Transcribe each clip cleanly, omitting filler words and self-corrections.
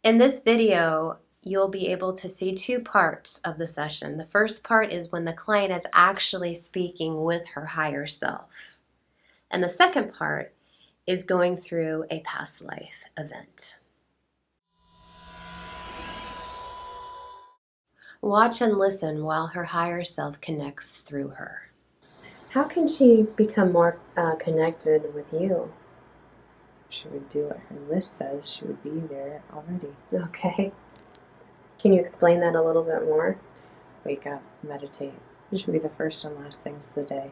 In this video, you'll be able to see two parts of the session. The first part is when the client is actually speaking with her higher self. And the second part is going through a past life event. Watch and listen while her higher self connects through her. How can she become more connected with you? She would do what her list says. She would be there already. Okay. Can you explain that a little bit more? Wake up, meditate. It should be the first and last things of the day.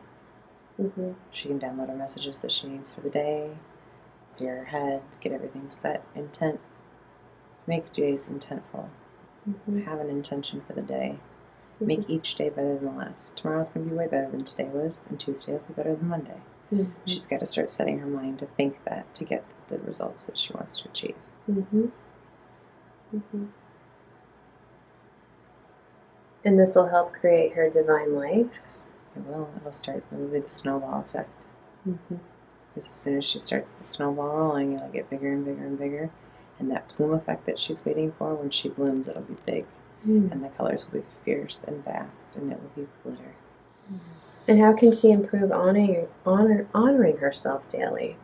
Mm-hmm. She can download her messages that she needs for the day, clear her head, get everything set, intent. Make days intentful. Mm-hmm. Have an intention for the day. Mm-hmm. Make each day better than the last. Tomorrow's going to be way better than today was, and Tuesday will be better than Monday. Mm-hmm. She's got to start setting her mind to think that to get the results that she wants to achieve. Mm-hmm. Mm-hmm. And this will help create her divine life? It will. It'll be the snowball effect. Mm-hmm. Because as soon as she starts the snowball rolling, it'll get bigger and bigger and bigger. And that plume effect that she's waiting for, when she blooms, it'll be big. Mm. And the colors will be fierce and vast, and it will be glitter. And how can she improve honoring herself daily?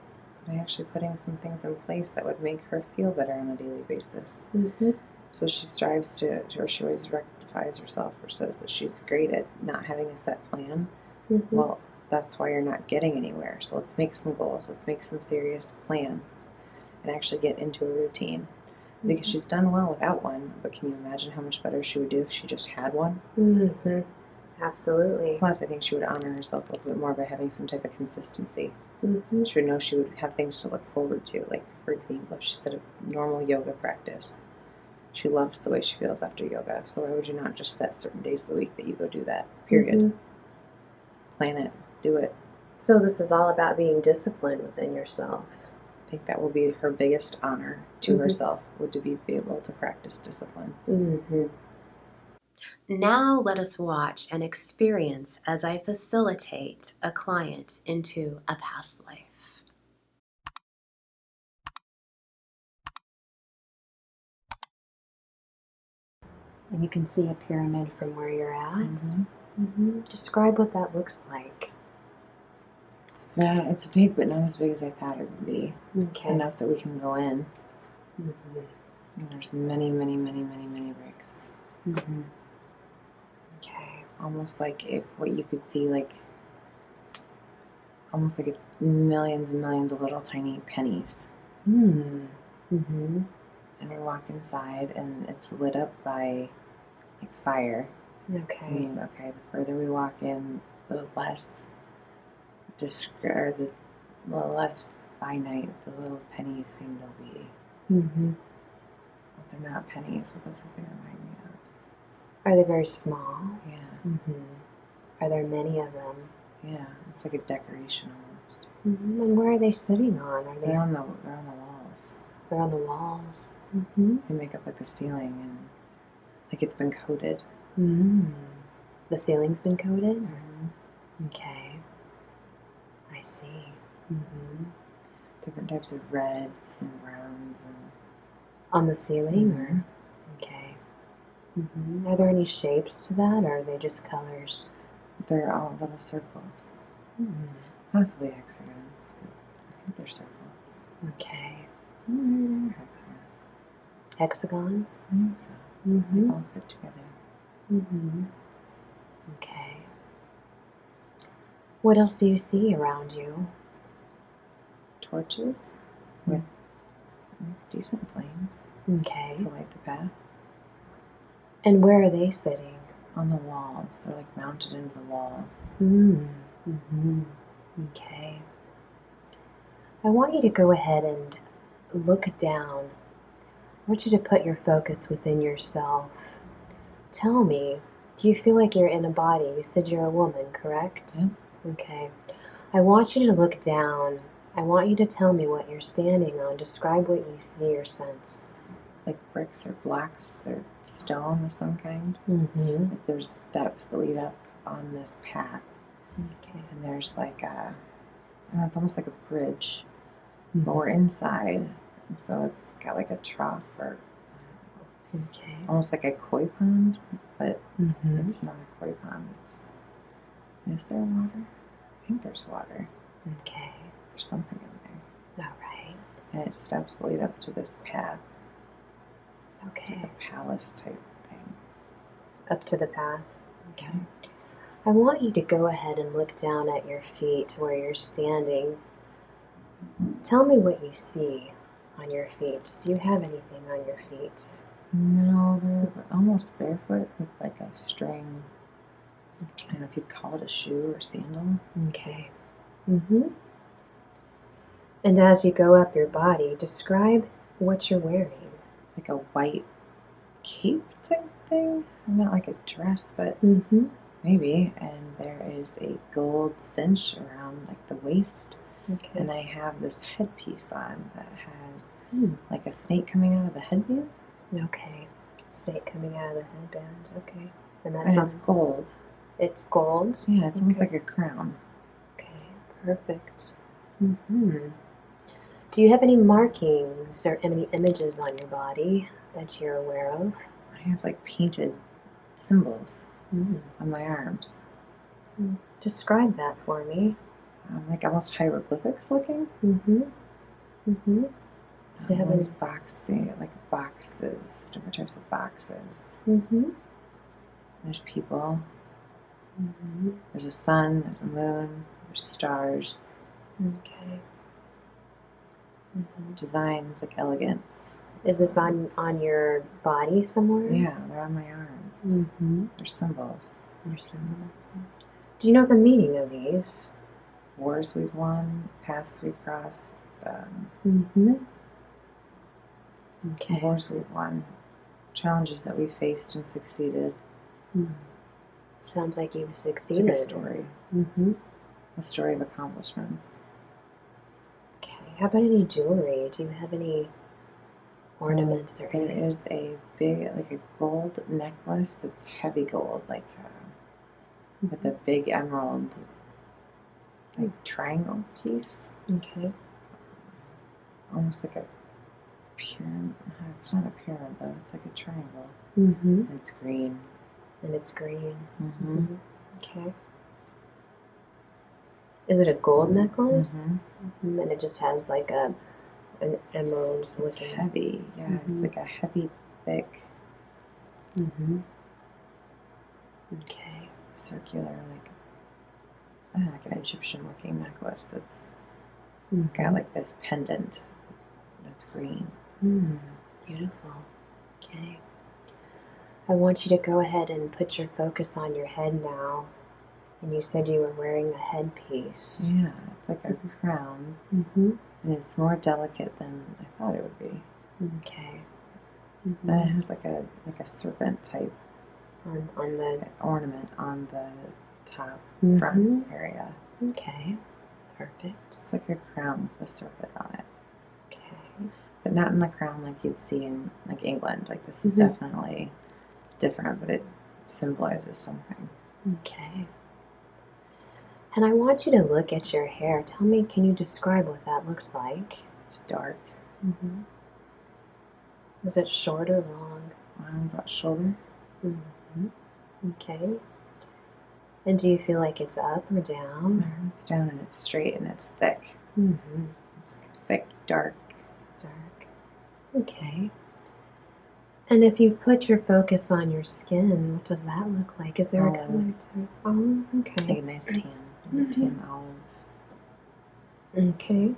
By actually putting some things in place that would make her feel better on a daily basis. Mm-hmm. So she strives to, or she always rectifies herself or says that she's great at not having a set plan. Mm-hmm. Well, that's why you're not getting anywhere. So let's make some goals. Let's make some serious plans and actually get into a routine. Mm-hmm. Because she's done well without one, but can you imagine how much better she would do if she just had one? Mm-hmm. Absolutely. Plus, I think she would honor herself a little bit more by having some type of consistency. Mm-hmm. She would know she would have things to look forward to. Like, for example, if she said a normal yoga practice, she loves the way she feels after yoga. So why would you not just set certain days of the week that you go do that? Period. Mm-hmm. Plan it. Do it. So this is all about being disciplined within yourself. I think that will be her biggest honor to mm-hmm. herself, would to be able to practice discipline. Mm-hmm. Now let us watch and experience as I facilitate a client into a past life. And you can see a pyramid from where you're at. Mm-hmm. Mm-hmm. Describe what that looks like. It's big, but not as big as I thought it would be. Okay. Enough that we can go in. Mm-hmm. And there's many, many, many, many, many bricks. Mm-hmm. Okay. Almost like what you could see, like almost like millions and millions of little tiny pennies. Mm-hmm. And we walk inside, and it's lit up by like fire. Okay. The further we walk in, the less less finite the little pennies seem to be. Mm-hmm. But they're not pennies, but that's what they remind me of. Are they very small? Yeah. Mm-hmm. Are there many of them? Yeah, it's like a decoration almost. Mm-hmm. And where are they sitting on? They're on the walls. They're on the walls. Mm-hmm. They make up like the ceiling, and like it's been coated. Mm-hmm. The ceiling's been coated? Mm-hmm. Okay. I see. Mm-hmm. Different types of reds and browns and on the ceiling, mm-hmm. or okay. Mm-hmm. Are there any shapes to that, or are they just colors? They're all little circles. Mm-hmm. Possibly hexagons, but I think they're circles. Okay. Mm-hmm. Hexagons. Hexagons? I think so. Mm-hmm. They all fit together. Mm-hmm. Okay. What else do you see around you? Torches with decent flames. Okay. To light the path. And where are they sitting? On the walls. They're like mounted into the walls. Mm-hmm. Okay. I want you to go ahead and look down. I want you to put your focus within yourself. Tell me, do you feel like you're in a body? You said you're a woman, correct? Yeah. Okay. I want you to look down. I want you to tell me what you're standing on. Describe what you see or sense. Like bricks or blocks. They're stone of some kind. Mm-hmm. Like there's steps that lead up on this path. Okay. And there's like it's almost like a bridge. Mm-hmm. But we're inside. And so it's got like a trough or Okay. Almost like a koi pond, but Mm-hmm. it's not a koi pond. Is there water? I think there's water. Okay. There's something in there. All right. And its steps lead up to this path. Okay. It's like a palace type thing. Up to the path. Okay. I want you to go ahead and look down at your feet where you're standing. Tell me what you see on your feet. Do you have anything on your feet? No, they're almost barefoot with like a string. I don't know if you'd call it a shoe or sandal. Okay. Mm-hmm. And as you go up your body, describe what you're wearing. Like a white cape type thing. Not like a dress, but maybe. And there is a gold cinch around like the waist. Okay. And I have this headpiece on that has like a snake coming out of the headband. Okay. Snake coming out of the headband. Okay. And it's gold. It's gold? Yeah, it's almost like a crown. Okay, perfect. Mm-hmm. Do you have any markings or any images on your body that you're aware of? I have like painted symbols on my arms. Describe that for me. Like almost hieroglyphics looking. So you have one's like boxes, different types of boxes. There's people. There's a sun, there's a moon, there's stars. Okay. Designs like elegance. Is this on your body somewhere? Yeah, they're on my arms. They're symbols. They're symbols. Do you know the meaning of these? Wars we've won, paths we've crossed. Okay. Wars we've won, challenges that we faced and succeeded. Sounds like you've succeeded. It's like a story. A story of accomplishments. Okay. How about any jewelry? Do you have any ornaments or anything? There is a big, like a gold necklace that's heavy gold, like with a big emerald, like triangle piece. Okay. Almost like a pyramid. It's not a pyramid though. It's like a triangle. And it's green. And it's green. Okay. Is it a gold necklace? And it just has like an emerald looking. It's heavy. Yeah, it's like a heavy, thick. Okay. Circular, like I don't know, like an Egyptian-looking necklace that's got like this pendant that's green. Beautiful. Okay. I want you to go ahead and put your focus on your head now. And you said you were wearing a headpiece. Yeah, it's like a crown. And it's more delicate than I thought it would be. Okay. And it has like a serpent type on the ornament on the top front area. Okay. Perfect. It's like a crown with a serpent on it. Okay. But not in the crown like you'd see in like England. Like this is definitely different, but it symbolizes something. Okay. And I want you to look at your hair. Tell me, can you describe what that looks like? It's dark. Is it short or long? About shoulder. Okay. And do you feel like it's up or down? No, it's down and it's straight and it's thick. It's thick, dark. Dark. Okay. And if you put your focus on your skin, what does that look like? Is there a color to? Oh, okay. Like a nice tan. Tan olive. Okay.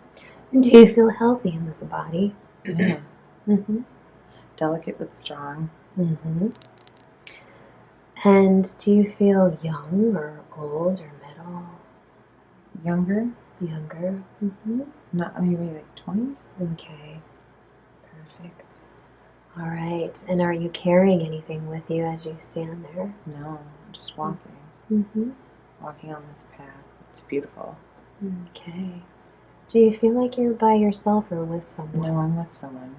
And do you feel healthy in this body? Yeah. Delicate but strong. And do you feel young or old or middle? Younger. Younger. Not maybe like 20s. Okay. Perfect. All right. And are you carrying anything with you as you stand there? No, I'm just walking. Walking on this path. It's beautiful. Okay. Do you feel like you're by yourself or with someone? No, I'm with someone.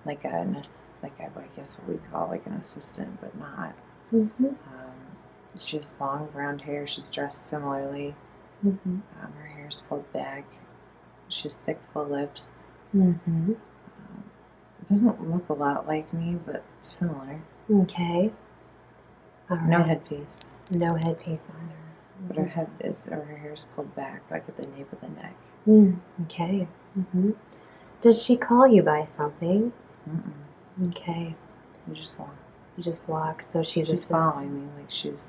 Like I guess what we call like an assistant, but not. She has long brown hair. She's dressed similarly. Her hair's pulled back. She has thick, full lips. doesn't look a lot like me, but similar. Okay. All right. No headpiece. No headpiece on her. But her head is, or her hair is pulled back, like at the nape of the neck. Okay. Does she call you by something? Okay. You just walk. You just walk. So she's following me, like she's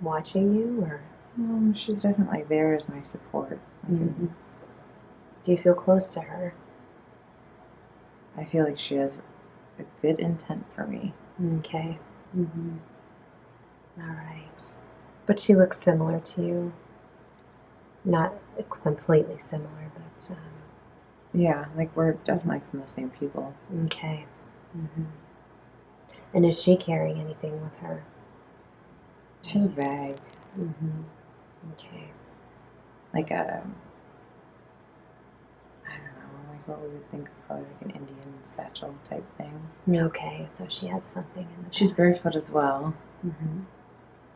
watching you, or? No, she's definitely there as my support. Do you feel close to her? I feel like she has a good intent for me. Okay. All right. But she looks similar to you. Not completely similar, but... yeah, like we're definitely from the same people. Okay. And is she carrying anything with her? She has a bag. Okay. Like a... I don't know, like what we would think of probably like an Indian satchel type thing. Okay, so she has something in the bag. She's barefoot as well.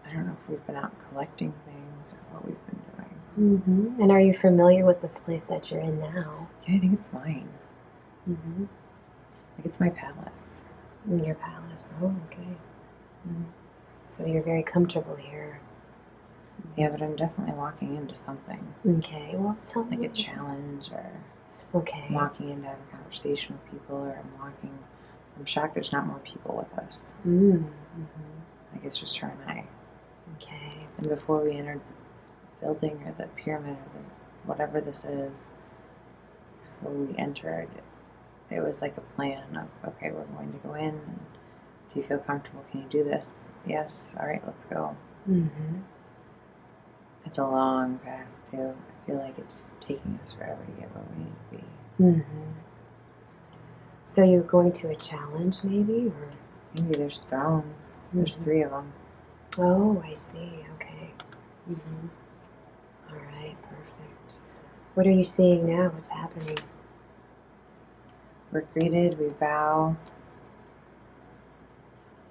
I don't know if we've been out collecting things or what we've been doing. And are you familiar with this place that you're in now? Yeah, I think it's mine. Like it's my palace. Your palace. Oh, okay. So you're very comfortable here. Yeah, but I'm definitely walking into something. Okay, well, tell me. Like a challenge, or okay. I'm walking in to have a conversation with people, or I'm shocked there's not more people with us. Like it's just her and I. Okay. And before we entered the building or the pyramid or whatever this is, before we entered, it was like a plan of, okay, we're going to go in, and do you feel comfortable? Can you do this? Yes. All right, let's go. It's a long path too. I feel like it's taking us forever to get where we need to be. So you're going to a challenge, maybe, or maybe there's thrones. There's 3 of them. Oh, I see. Okay. All right, perfect. What are you seeing now? What's happening? We're greeted. We bow.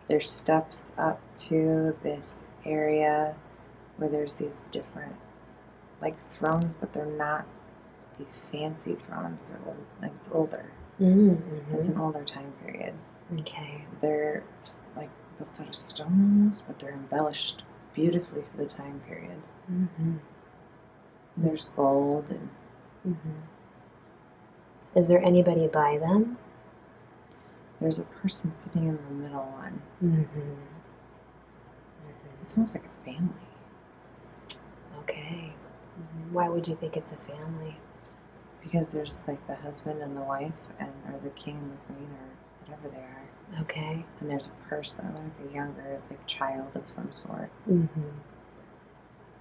There's steps up to this area where there's these different, like thrones, but they're not the fancy thrones. They're old, like it's older. It's an older time period. Okay. They're like built out of stone almost, but they're embellished beautifully for the time period. There's gold and. Is there anybody by them? There's a person sitting in the middle one. It's almost like a family. Okay. Why would you think it's a family? Because there's like the husband and the wife, or the king and the queen, or whatever they are. Okay. And there's a person, like a younger, like child of some sort. And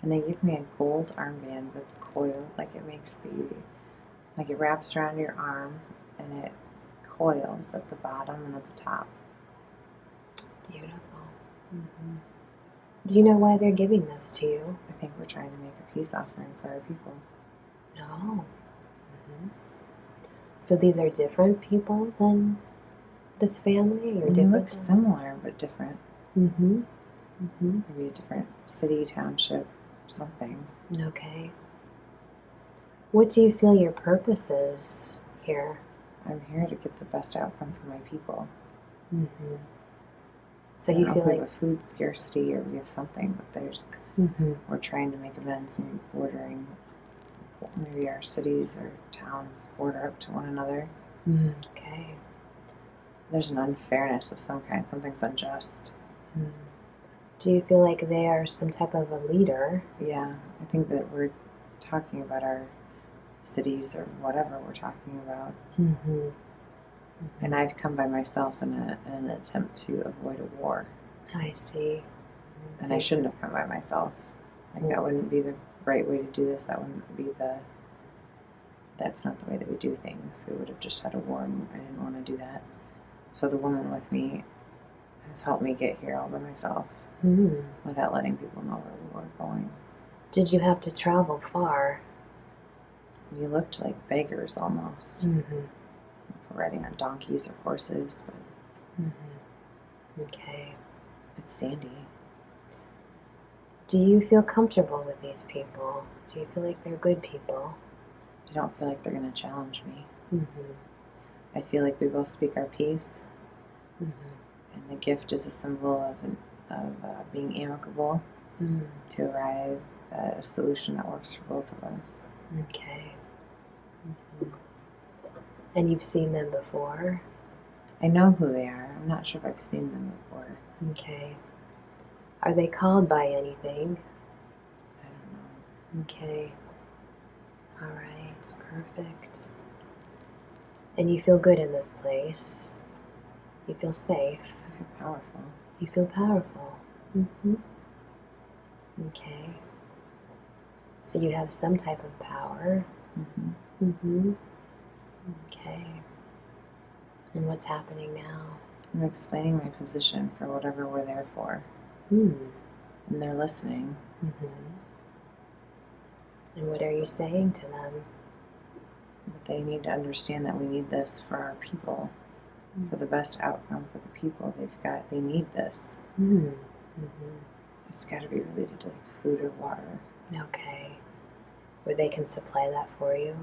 they give me a gold armband that's coiled, like it makes like it wraps around your arm, and it coils at the bottom and at the top. Beautiful. Do you know why they're giving this to you? I think we're trying to make a peace offering for our people. No. So these are different people than this family? Or they look similar, but different. Maybe a different city, township, something. Okay. What do you feel your purpose is here? I'm here to get the best outcome for my people. So you feel we like have a food scarcity, or we have something, but there's we're trying to make amends, and bordering, maybe our cities or towns border up to one another. Okay. There's an unfairness of some kind. Something's unjust. Do you feel like they are some type of a leader? Yeah, I think that we're talking about our cities or whatever we're talking about. And I've come by myself in an attempt to avoid a war. I see. And I shouldn't have come by myself. Like that wouldn't be the right way to do this. That wouldn't be that's not the way that we do things. We would have just had a war, and I didn't want to do that. So the woman with me has helped me get here all by myself without letting people know where we were going. Did you have to travel far? We looked like beggars almost. Riding on donkeys or horses. But Okay. it's sandy. Do you feel comfortable with these people? Do you feel like they're good people? I don't feel like they're going to challenge me. I feel like we both speak our piece, and the gift is a symbol of being amicable to arrive at a solution that works for both of us. Okay. And you've seen them before? I know who they are. I'm not sure if I've seen them before. Okay. Are they called by anything? I don't know. Okay. All right. Perfect. And you feel good in this place? You feel safe? I feel powerful. You feel powerful? Okay. So you have some type of power? Okay. And what's happening now? I'm explaining my position for whatever we're there for. And they're listening. And what are you saying to them? That they need to understand that we need this for our people, for the best outcome for the people they need this. It's got to be related to like food or water. Okay. Where they can supply that for you?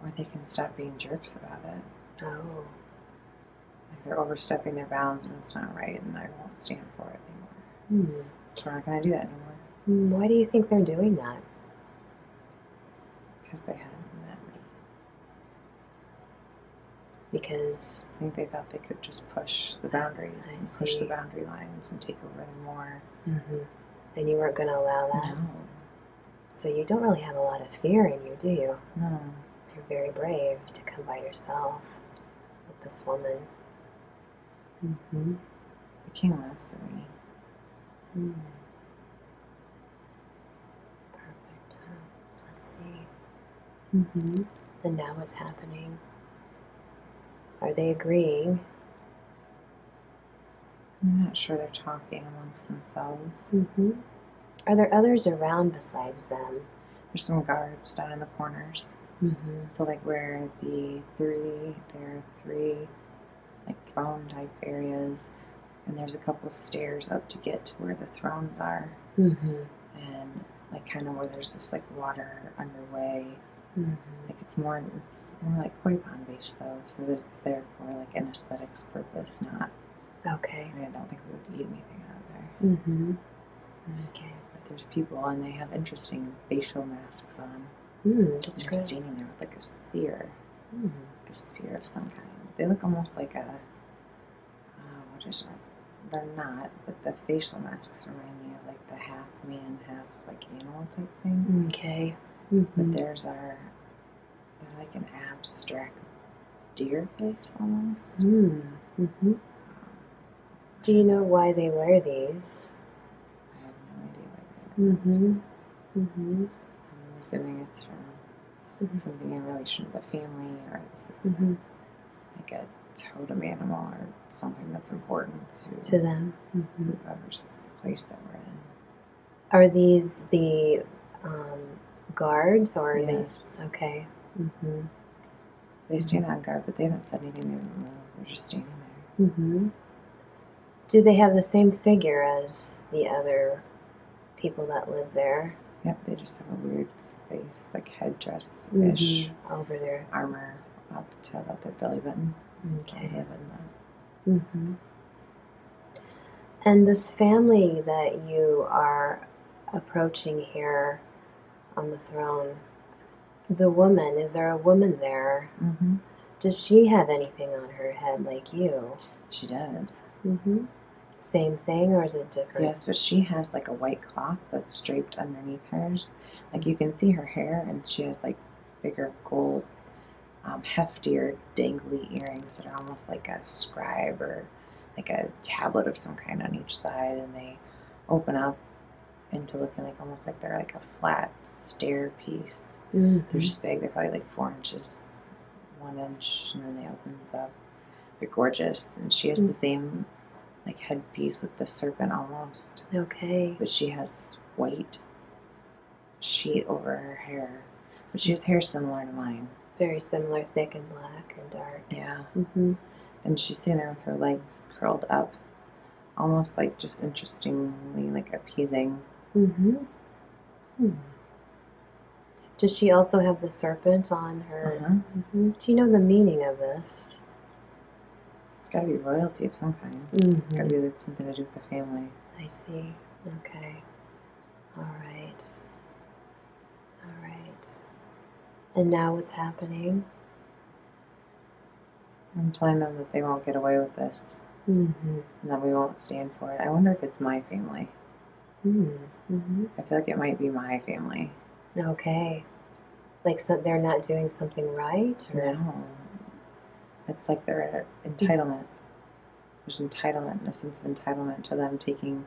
Or they can stop being jerks about it. Oh. Like they're overstepping their bounds and it's not right and I won't stand for it anymore. So we're not going to do that anymore. Why do you think they're doing that? Because they hadn't met me. Because I think they thought they could just push the boundaries push the boundary lines and take over them more. And you weren't going to allow that? No. So you don't really have a lot of fear in you, do you? No. You're very brave to come by yourself with this woman. The king laughs at me. Perfect. Let's see. And now what's happening? Are they agreeing? I'm not sure they're talking amongst themselves. Are there others around besides them? There's some guards down in the corners. So like where there are three like throne type areas, and there's a couple stairs up to get to where the thrones are. And like kind of where there's this like water underway. Like it's more like koi pond based though, so that it's there for like an aesthetics purpose, not. Okay. I don't think we would eat anything out of there. Okay. But there's people and they have interesting facial masks on. They're standing there with like a sphere. Like a sphere of some kind. They look almost like a what is it? They're not, but the facial masks remind me of like the half man, half like animal type thing. Okay. But they're like an abstract deer face almost. Do you know why they wear these? I have no idea why they wear these. I'm assuming it's from something in relation to the family, or this is like a totem animal or something that's important to them. Whoever's place that we're in. Are these the guards or yes. they? Okay. They stand on guard, but they haven't said anything. They haven't moved. They're just standing there. Do they have the same figure as the other people that live there? Yep, they just have a weird face, like headdress-ish. Over their armor up to about their belly button. Okay. And this family that you are approaching here on the throne, the woman, is there a woman there? Does she have anything on her head like you? She does. Same thing, or is it different? Yes, but she has like a white cloth that's draped underneath hers. Like you can see her hair, and she has like bigger gold, heftier, dangly earrings that are almost like a scribe or like a tablet of some kind on each side, and they open up into looking like almost like they're like a flat stair piece. They're just big. They're probably like 4 inches, 1 inch, and then they opens up. They're gorgeous, and she has the same like headpiece with the serpent almost. Okay. But she has white sheet over her hair. But she has hair similar to mine. Very similar, thick and black and dark. Yeah. And she's sitting there with her legs curled up, almost like just interestingly like appeasing. Does she also have the serpent on her? Uh-huh. Do you know the meaning of this? It's got to be royalty of some kind. It's got to be something to do with the family. I see. Okay. All right. All right. And now what's happening? I'm telling them that they won't get away with this. And that we won't stand for it. I wonder if it's my family. I feel like it might be my family. Okay. Like, so they're not doing something right? Or? No. It's like their entitlement. There's entitlement, a sense of entitlement to them taking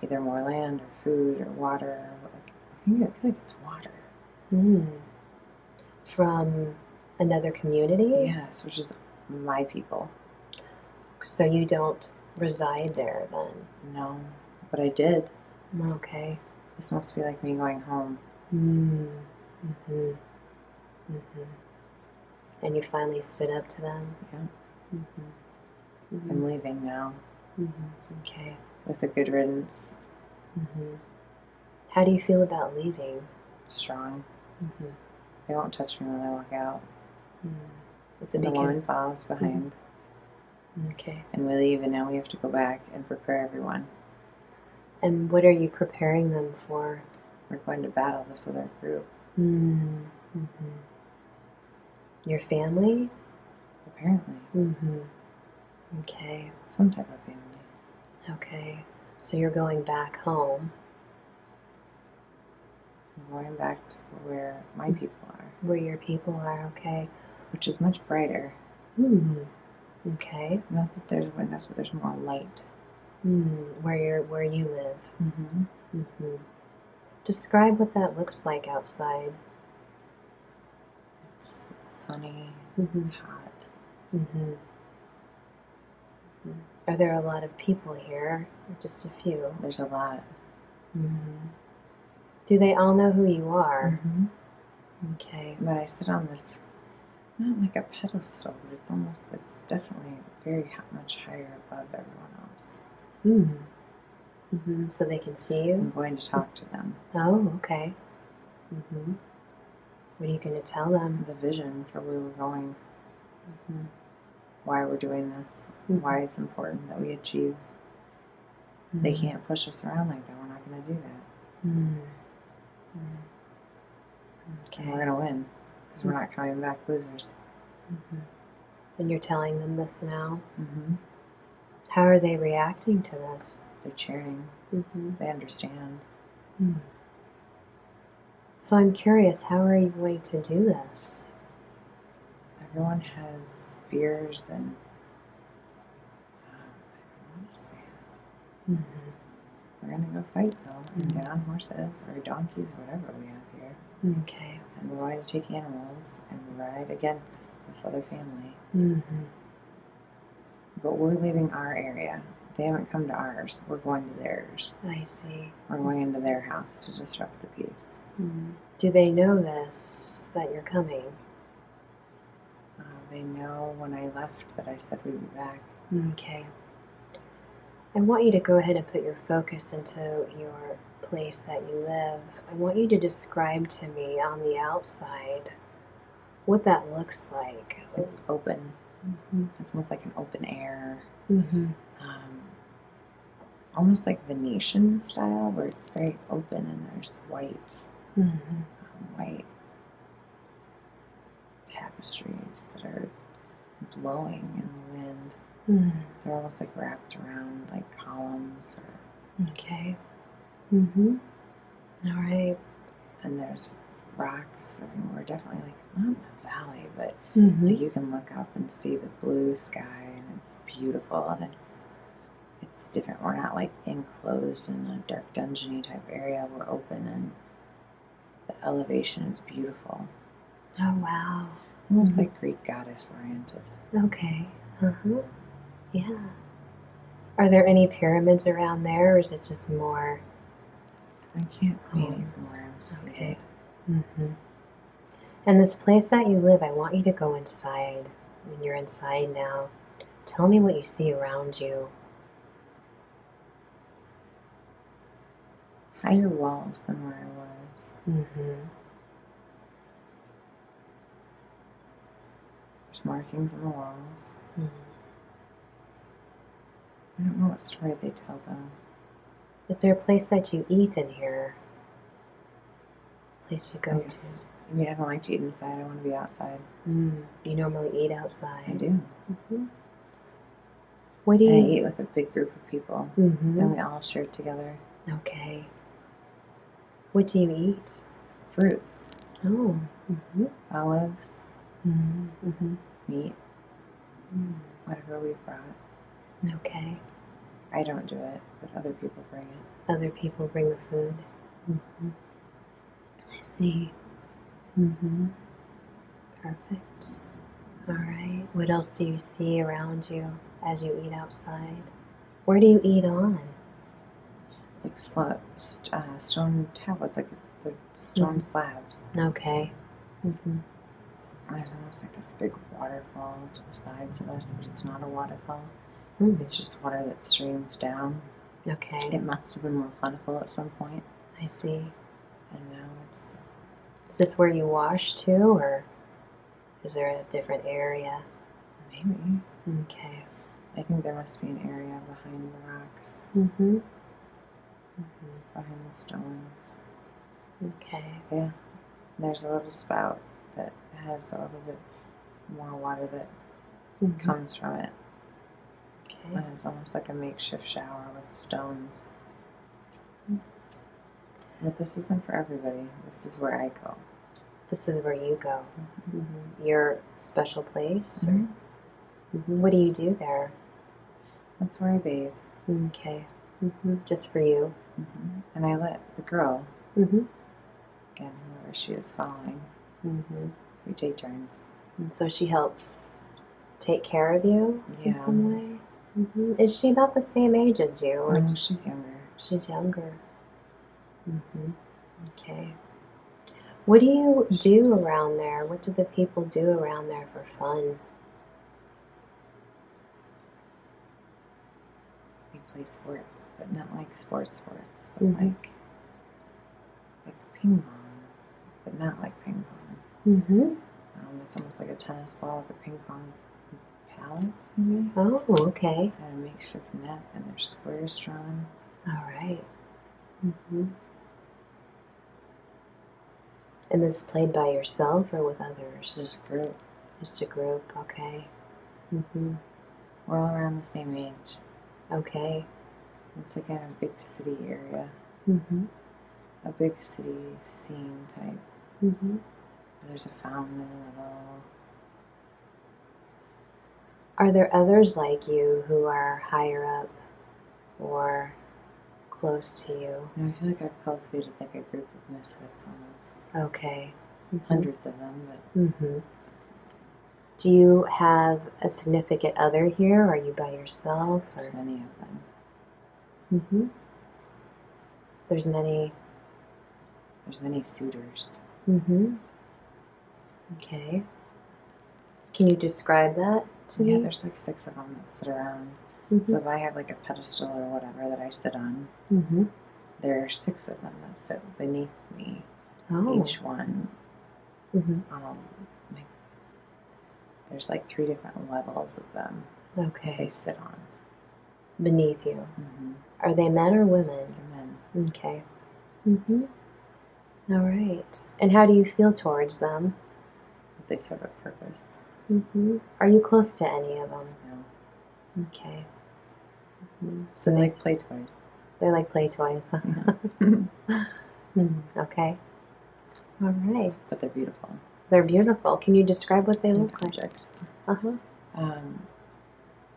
either more land or food or water. I feel like it's water. From another community? Yes, which is my people. So you don't reside there then? No, but I did. Okay. This must be like me going home. And you finally stood up to them? Yeah. I'm leaving now. Okay. With a good riddance. How do you feel about leaving? Strong. They won't touch me when I walk out. It's and the woman follows behind. Okay. And we leave, and now we have to go back and prepare everyone. And what are you preparing them for? We're going to battle this other group. Your family? Apparently. Okay. Some type of family. Okay. So you're going back home. I'm going back to where my people are. Where your people are, okay. Which is much brighter. Okay. Not that there's more light. Where you live. Describe what that looks like outside. It's sunny. It's hot. Are there a lot of people here? Or just a few? There's a lot. Do they all know who you are? Okay. But I sit on this, not like a pedestal, but it's definitely very much higher above everyone else. So they can see you? I'm going to talk to them. Oh, okay. What are you going to tell them? The vision for where we're going. Why we're doing this. Why it's important that we achieve. They can't push us around like that. We're not going to do that. Okay. And we're going to win. Because we're not coming back losers. And you're telling them this now? How are they reacting to this? They're cheering. They understand. So I'm curious, how are you going to do this? Everyone has fears and we're going to go fight though and get on horses or donkeys, whatever we have here. Okay. And we're going to take animals and ride against this other family. But we're leaving our area. They haven't come to ours. We're going to theirs. I see. We're going into their house to disrupt the peace. Do they know this, that you're coming? They know when I left that I said we'd be back. Okay. I want you to go ahead and put your focus into your place that you live. I want you to describe to me on the outside what that looks like. It's open. It's almost like an open air. Almost like Venetian style, where it's very open and there's white tapestries that are blowing in the wind. They're almost like wrapped around like columns. Okay. All right. And there's rocks everywhere. Definitely like not in a valley, but like you can look up and see the blue sky, and it's beautiful, and it's different. We're not like enclosed in a dark dungeony type area. We're open, and the elevation is beautiful. Oh wow. Almost like Greek goddess oriented. Okay. Yeah. Are there any pyramids around there, or is it just more? I can't see any from where I'm seated. Okay. And this place that you live, I want you to go inside. When you're inside now, tell me what you see around you. Higher walls than where I was. There's markings on the walls. Mm. I don't know what story they tell though. Is there a place that you eat in here? Place you go to? I mean, I don't like to eat inside. I want to be outside. You normally eat outside. I do. Mm-hmm. What do you? And I eat with a big group of people. Mm-hmm. And we all share it together. Okay. What do you eat? Fruits. Oh. Mm-hmm. Olives. Mm-hmm. Meat. Whatever we brought. Okay. I don't do it, but other people bring it. Other people bring the food. Mm-hmm. I see. Mm-hmm. Perfect. All right. What else do you see around you as you eat outside? Where do you eat on? Like stone tablets, like the stone slabs. Okay. Mm-hmm. There's almost like this big waterfall to the sides of us, but it's not a waterfall. It's just water that streams down. Okay. It must have been more plentiful at some point. I see. And now it's... Is this where you wash too, or is there a different area? Maybe. Okay. I think there must be an area behind the rocks. Mm-hmm. Behind the stones. Okay. Yeah. There's a little spout that has a little bit more water that comes from it. Okay. And it's almost like a makeshift shower with stones. But this isn't for everybody. This is where I go. This is where you go. Your special place? What do you do there? That's where I bathe. Okay. Just for you? And I let the girl, again, whoever she is following, we take turns. And so she helps take care of you in Yeah. some way? Is she about the same age as you? Or No, she's younger. She's younger. Okay. What do you do around there? What do the people do around there for fun? We play sports, but not like sports, but like ping pong, but not like ping pong. It's almost like a tennis ball with a ping pong pallet, maybe. Oh, okay. And a makeshift net, and there's squares drawn. All right. And this is played by yourself or with others? This group. Just a group, okay. We're all around the same age. Okay. It's like in a big city area. A big city scene type. There's a fountain in the middle. Are there others like you who are higher up or close to you? No, I feel like I've cultivated like a group of misfits almost. Okay. Hundreds of them, but... Do you have a significant other here? Are you by yourself? Or? There's many of them. There's many. There's many suitors. Okay. Can you describe that to me? Yeah, there's like 6 of them that sit around. So if I have like a pedestal or whatever that I sit on, there are 6 of them that sit beneath me. Each one on like, there's like 3 different levels of them that they sit on. Beneath you. Are they men or women? They're men. Okay. All right. And how do you feel towards them? That they serve a purpose. Are you close to any of them? No. Okay. So they're like play toys. They're like play toys. Okay. All right. But they're beautiful. They're beautiful. Can you describe what they look like? Objects.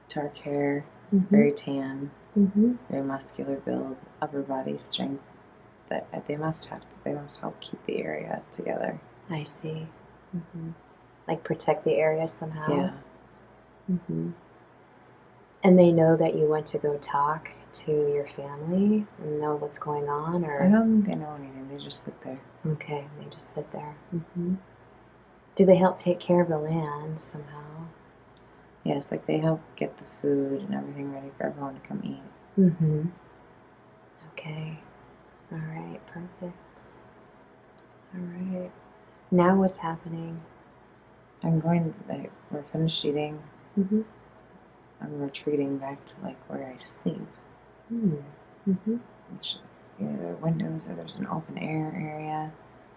Dark hair, very tan, very muscular build, upper body strength. That they must help keep the area together. I see. Like protect the area somehow. Yeah. And they know that you went to go talk to your family and know what's going on, or? I don't think they know anything. They just sit there. Okay, they just sit there. Do they help take care of the land somehow? Yes, like they help get the food and everything ready for everyone to come eat. Okay. All right, perfect. All right. Now what's happening? We're finished eating. Mm-hmm. I'm retreating back to like where I sleep. Mm-hmm. Which either there are windows or there's an open air area.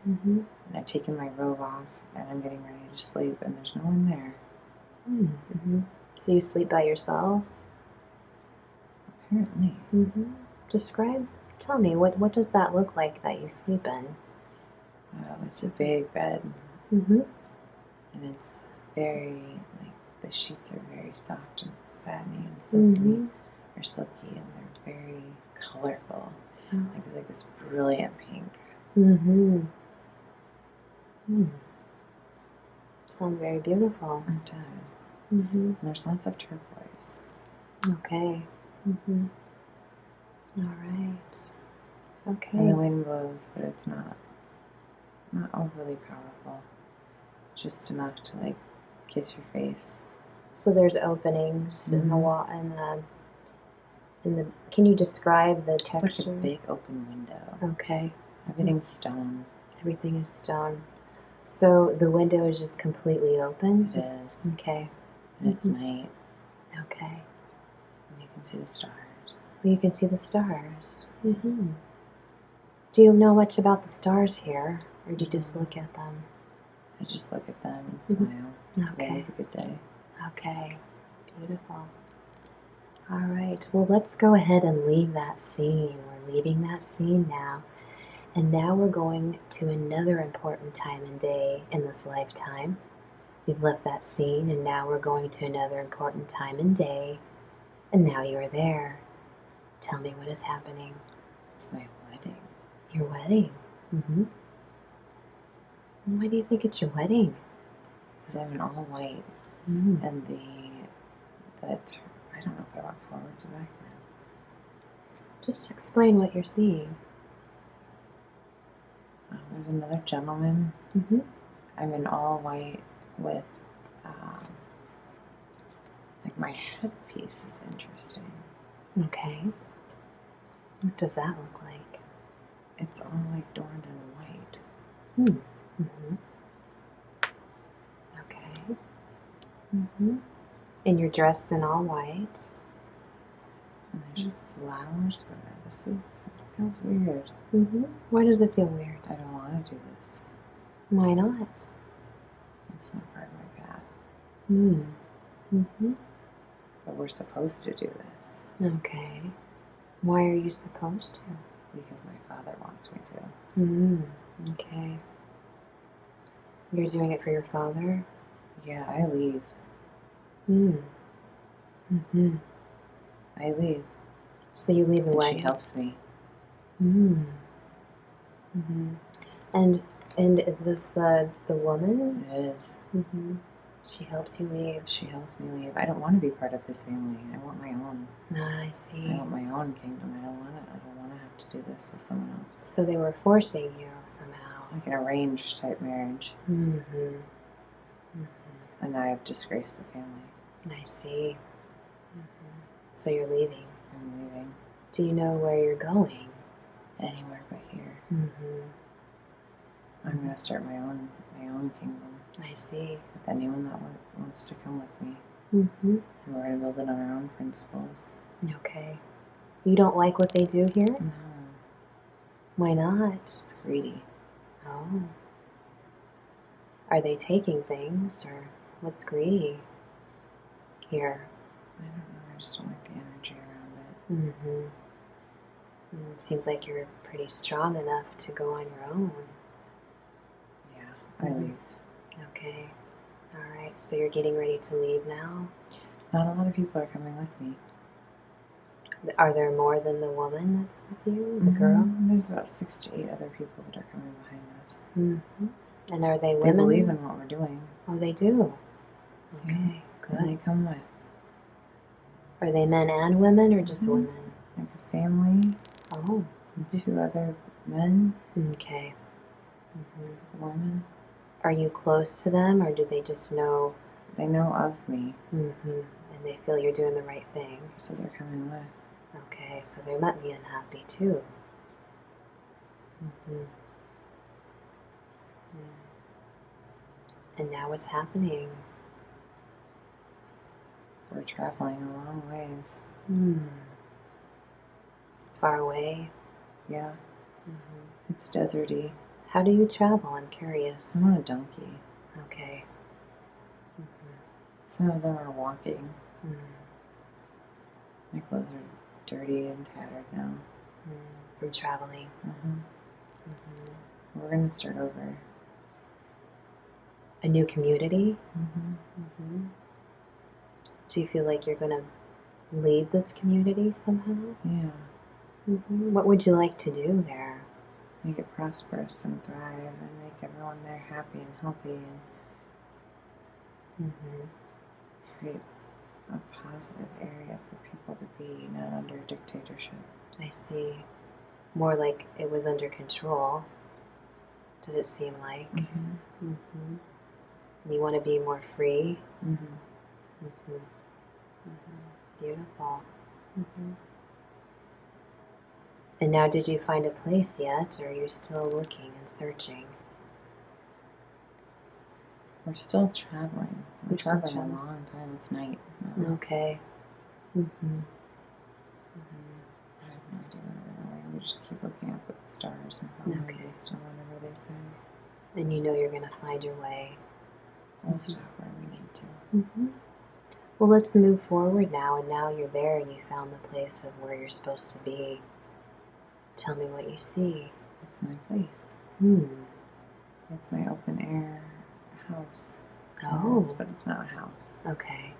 Mm-hmm. And I've taken my robe off and I'm getting ready to sleep and there's no one there. Mm-hmm. So you sleep by yourself? Apparently. Mm-hmm. Tell me, what does that look like that you sleep in? It's a big bed. Mm-hmm. And it's very, like, the sheets are very soft and satiny and silky. They're silky and they're very colorful. Like, they're like this brilliant pink. Sounds very beautiful. It does. And there's lots of turquoise. Okay. All right. Okay. And the wind blows, but it's not overly powerful. Just enough to like kiss your face. So there's openings in the wall Can you describe the texture? It's like a big open window. Okay. Everything's stone. Everything is stone. So the window is just completely open? It is. Okay. And it's night. Okay. And you can see the stars. You can see the stars. Do you know much about the stars here, or do you just look at them? I just look at them and smile. Okay. Today was a good day. Okay. Beautiful. All right. Well, let's go ahead and leave that scene. We're leaving that scene now. And now we're going to another important time and day in this lifetime. We've left that scene, and now we're going to another important time and day. And now you are there. Tell me what is happening. It's my wedding. Your wedding? Why do you think it's your wedding? Because I'm in all white. And I don't know if I walk forwards or backwards. Just explain what you're seeing. There's another gentleman. I'm in all white with, like, my headpiece is interesting. Okay. What does that look like? It's all like adorned in white. Okay. And you're dressed in all white. And there's flowers, but it feels weird. Why does it feel weird? I don't want to do this. Why not? It's not part of my path. But we're supposed to do this. Okay. Why are you supposed to? Because my father wants me to. Okay. You're doing it for your father? Yeah, I leave. I leave. So you leave the wedding? She helps me. And is this the woman? It is. She helps you leave. She helps me leave. I don't want to be part of this family. I want my own. I see. I want my own kingdom. I don't want to have to do this with someone else. So they were forcing you somehow. Like an arranged type marriage. And I have disgraced the family. I see. So you're leaving. I'm leaving. Do you know where you're going? Anywhere but here. I'm going to start my own kingdom. I see. With anyone that wants to come with me. And we're going to build it on our own principles. Okay. You don't like what they do here? No. Why not? It's greedy. Oh. Are they taking things, or what's greedy here? I don't know. I just don't like the energy around it. It seems like you're pretty strong enough to go on your own. Yeah, I leave. Okay. All right. So you're getting ready to leave now? Not a lot of people are coming with me. Are there more than the woman that's with you, the girl? There's about 6 to 8 other people that are coming behind us. And are they women? They believe in what we're doing. Oh, they do? Okay, good. And they come with. Are they men and women, or just women? Like a family. Oh. And 2 other men. Okay. Women. Are you close to them, or do they just know? They know of me. And they feel you're doing the right thing. So they're coming with. Okay, so they might be unhappy too. And now what's happening? We're traveling a long ways. Far away? Yeah. It's deserty. How do you travel? I'm curious. I'm on a donkey. Okay. Some of them are walking. My clothes are dirty and tattered now. From traveling. We're going to start over. A new community? Do you feel like you're going to lead this community somehow? Yeah. What would you like to do there? Make it prosperous and thrive and make everyone there happy and healthy and create a positive area for people to be, not under dictatorship. I see. More like it was under control. Does it seem like? And you want to be more free? Beautiful. And now, did you find a place yet, or are you still looking and searching? We're still traveling. We're traveling a long time. It's night now. Okay. I have no idea where we're going. We just keep looking up at the stars and following based on whatever they say. And you know you're going to find your way. We'll stop where we need to. Well, let's move forward now, and now you're there and you found the place of where you're supposed to be. Tell me what you see. It's my place. It's my open air house. Oh. But it's not a house. Okay.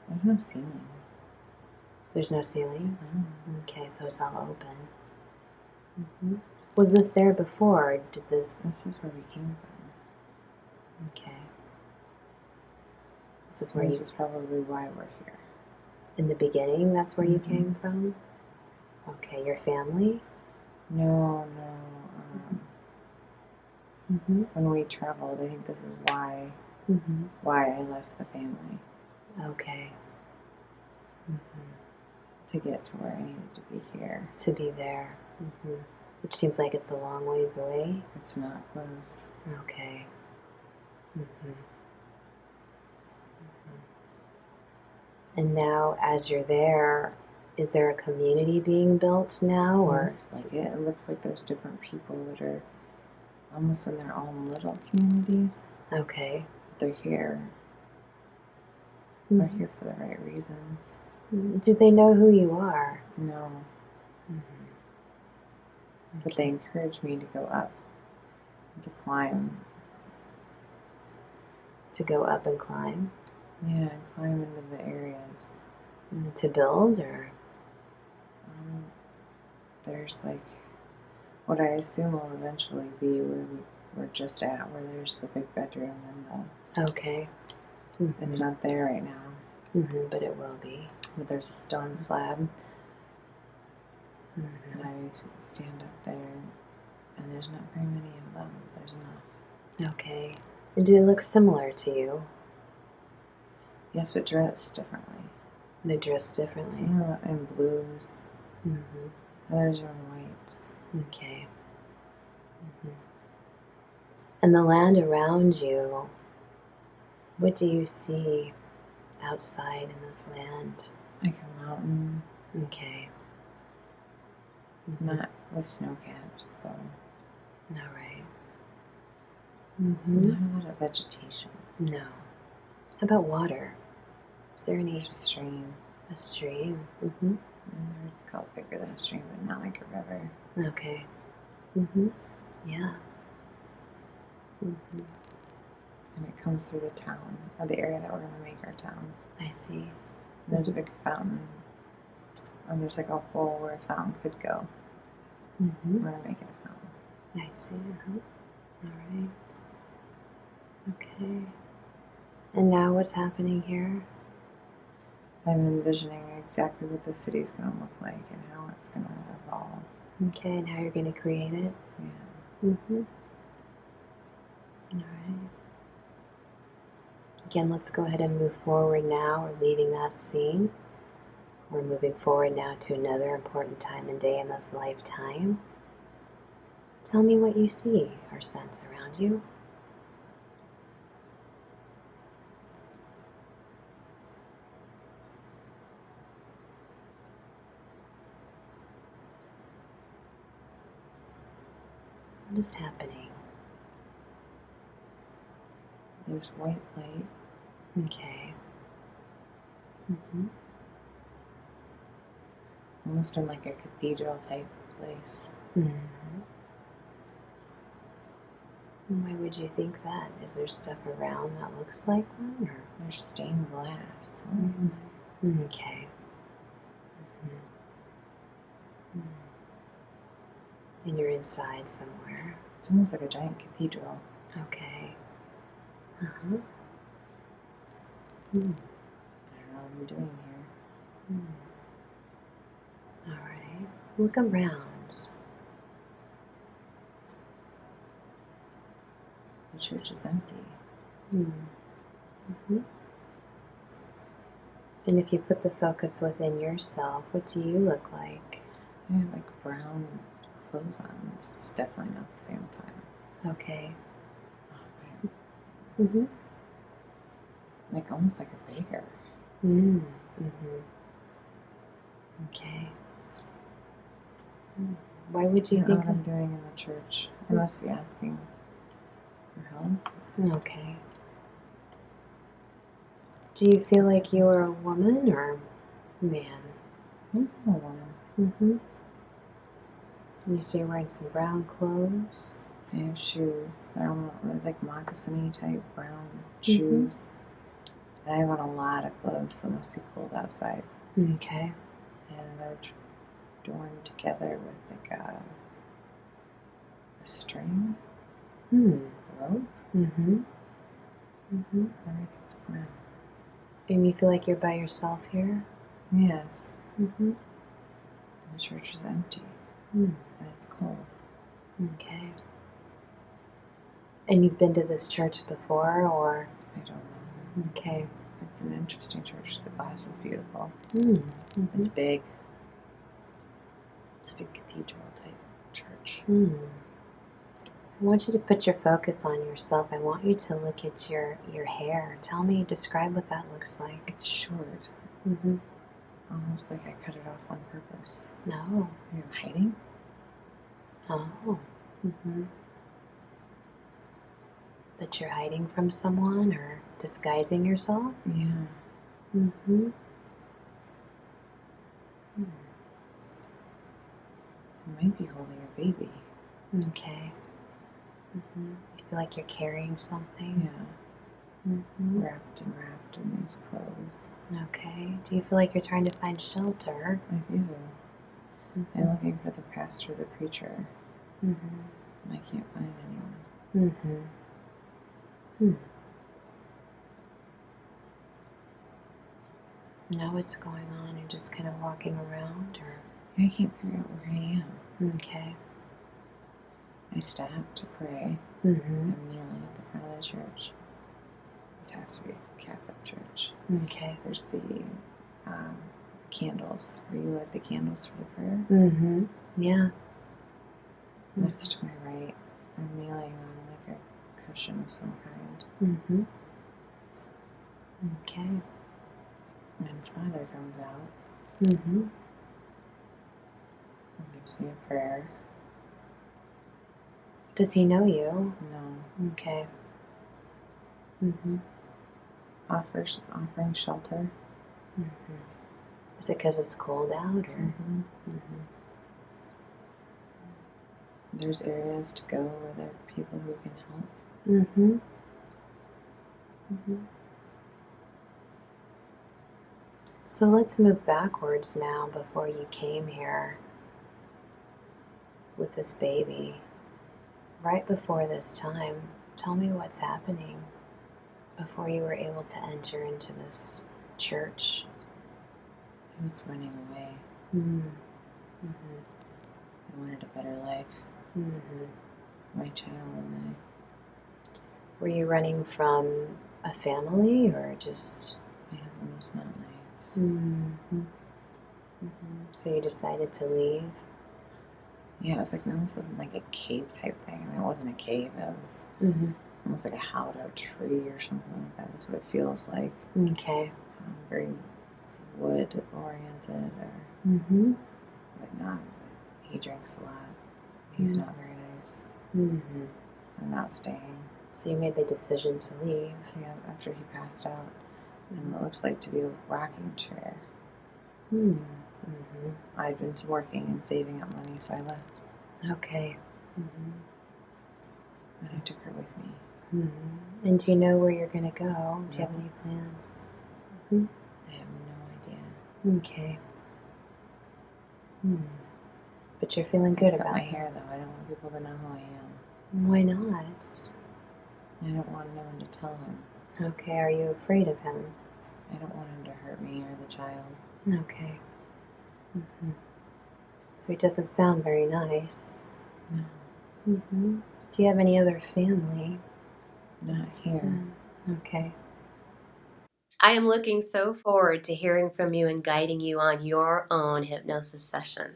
There's no ceiling. There's no ceiling? Okay, so it's all open. Was this there before, or did this... This is where we came from. Okay. This is probably why we're here. In the beginning, that's where you came from? Okay, your family? No. When we traveled, I think this is why I left the family. Okay. To get to where I needed to be here. To be there. Which seems like it's a long ways away. It's not close. Okay. And now, as you're there, is there a community being built now, or? It looks like it. It looks like there's different people that are almost in their own little communities. Okay. But they're here. They're here for the right reasons. Do they know who you are? No. But they encourage me to go up, to climb. To go up and climb? Yeah, and climb into the areas. To build, or? There's like what I assume will eventually be where we're just at, where there's the big bedroom and the... Okay. It's not there right now. But it will be. But there's a stone slab. And I stand up there, and there's not very many of them, but there's enough. Okay. And do they look similar to you? Yes, but dressed differently. They're dressed differently? Some are in blues. Others are in whites. Okay. And the land around you, what do you see outside in this land? Like a mountain. Okay. Not with snow caps, though. All right. Not a lot of vegetation. No. How about water? Is there any... There's a stream. A stream? And they're called bigger than a stream, but not like a river. Okay. Yeah. And it comes through the town, or the area that we're going to make our town. I see. And there's a big fountain. Or there's like a hole where a fountain could go. We're going to make it a fountain. I see. All right. Okay. And now what's happening here? I'm envisioning exactly what the city's going to look like and how it's going to evolve. Okay, and how you're going to create it? Yeah. All right. Again, let's go ahead and move forward now. We're leaving that scene. We're moving forward now to another important time and day in this lifetime. Tell me what you see or sense around you. What is happening? There's white light. Okay. Mm-hmm. Almost in like a cathedral type place. Mm-hmm. Why would you think that? Is there stuff around that looks like one? Or? There's stained glass. Mm-hmm. Okay. Mm-hmm. And you're inside somewhere. It's almost like a giant cathedral. Okay. Uh-huh. I don't know what I'm doing here. All right. Look around. The church is empty. Mm-hmm. And if you put the focus within yourself, what do you look like? I have like brown clothes on. This is definitely not the same time. Okay. Right. Mm-hmm. Like almost like a baker. Mm-hmm. Okay. Why would you I don't think know what I'm doing in the church. I must be asking for help. Okay. Do you feel like you are a woman or man? I'm a woman. Mm-hmm. And you say you're wearing some brown clothes? I have shoes. They're like moccasin-y type brown shoes. And I have on a lot of clothes, so it must be cold outside. Okay. And they're joined together with like a string, rope. Mm-hmm. Everything's brown. And you feel like you're by yourself here? Yes. Mm-hmm. The church is empty. And it's cold. Okay. And you've been to this church before, or? I don't know. Okay. It's an interesting church. The glass is beautiful. Mm-hmm. It's big. It's a big cathedral type church. I want you to put your focus on yourself. I want you to look at your hair. Tell me, describe what that looks like. It's short. Almost like I cut it off on purpose. No. Are you hiding? Oh. That you're hiding from someone or disguising yourself? Yeah. I might be holding a baby. Okay. You feel like you're carrying something? Yeah. Wrapped in these clothes. Okay. Do you feel like you're trying to find shelter? I do. I'm looking for the pastor, the preacher. And I can't find anyone. Know what's going on? You're just kind of walking around, or? I can't figure out where I am. Okay. I stopped to pray. I'm kneeling at the front of the church. This has to be a Catholic church. Okay. There's the candles, where you light the candles for the prayer. Yeah. That's to my right. I'm kneeling on like a cushion of some kind. Okay. And Father comes out. Mm-hmm. And gives me a prayer. Does he know you? No. Okay. Offering shelter. Is it because it's cold out, or? There's areas to go where there are people who can help. So let's move backwards now before you came here with this baby. Right before this time, tell me what's happening before you were able to enter into this church. I was running away. I wanted a better life. My child and I. Were you running from a family or just? My husband was not nice. So you decided to leave? Yeah, it was like almost like a cave type thing. I mean, it wasn't a cave. It was almost like a hollowed out tree or something like that. That's what it feels like. Okay. Very wood oriented or whatnot. But he drinks a lot. He's not very nice. Mm-hmm. I'm not staying. So you made the decision to leave. Yeah, after he passed out. And what looks like to be a rocking chair. Mm-hmm. I'd been working and saving up money, so I left. Okay. Mm-hmm. And I took her with me. Mm-hmm. And do you know where you're going to go? Do you have any plans? Mm-hmm. I have no idea. Okay. But you're feeling good about my this. hair, though. I don't want people to know who I am. Why not? I don't want no one to tell him. Okay, are you afraid of him? I don't want him to hurt me or the child. Okay. Mm-hmm. So he doesn't sound very nice. No. Mm-hmm. Do you have any other family? Not here. Okay. I am looking so forward to hearing from you and guiding you on your own hypnosis session.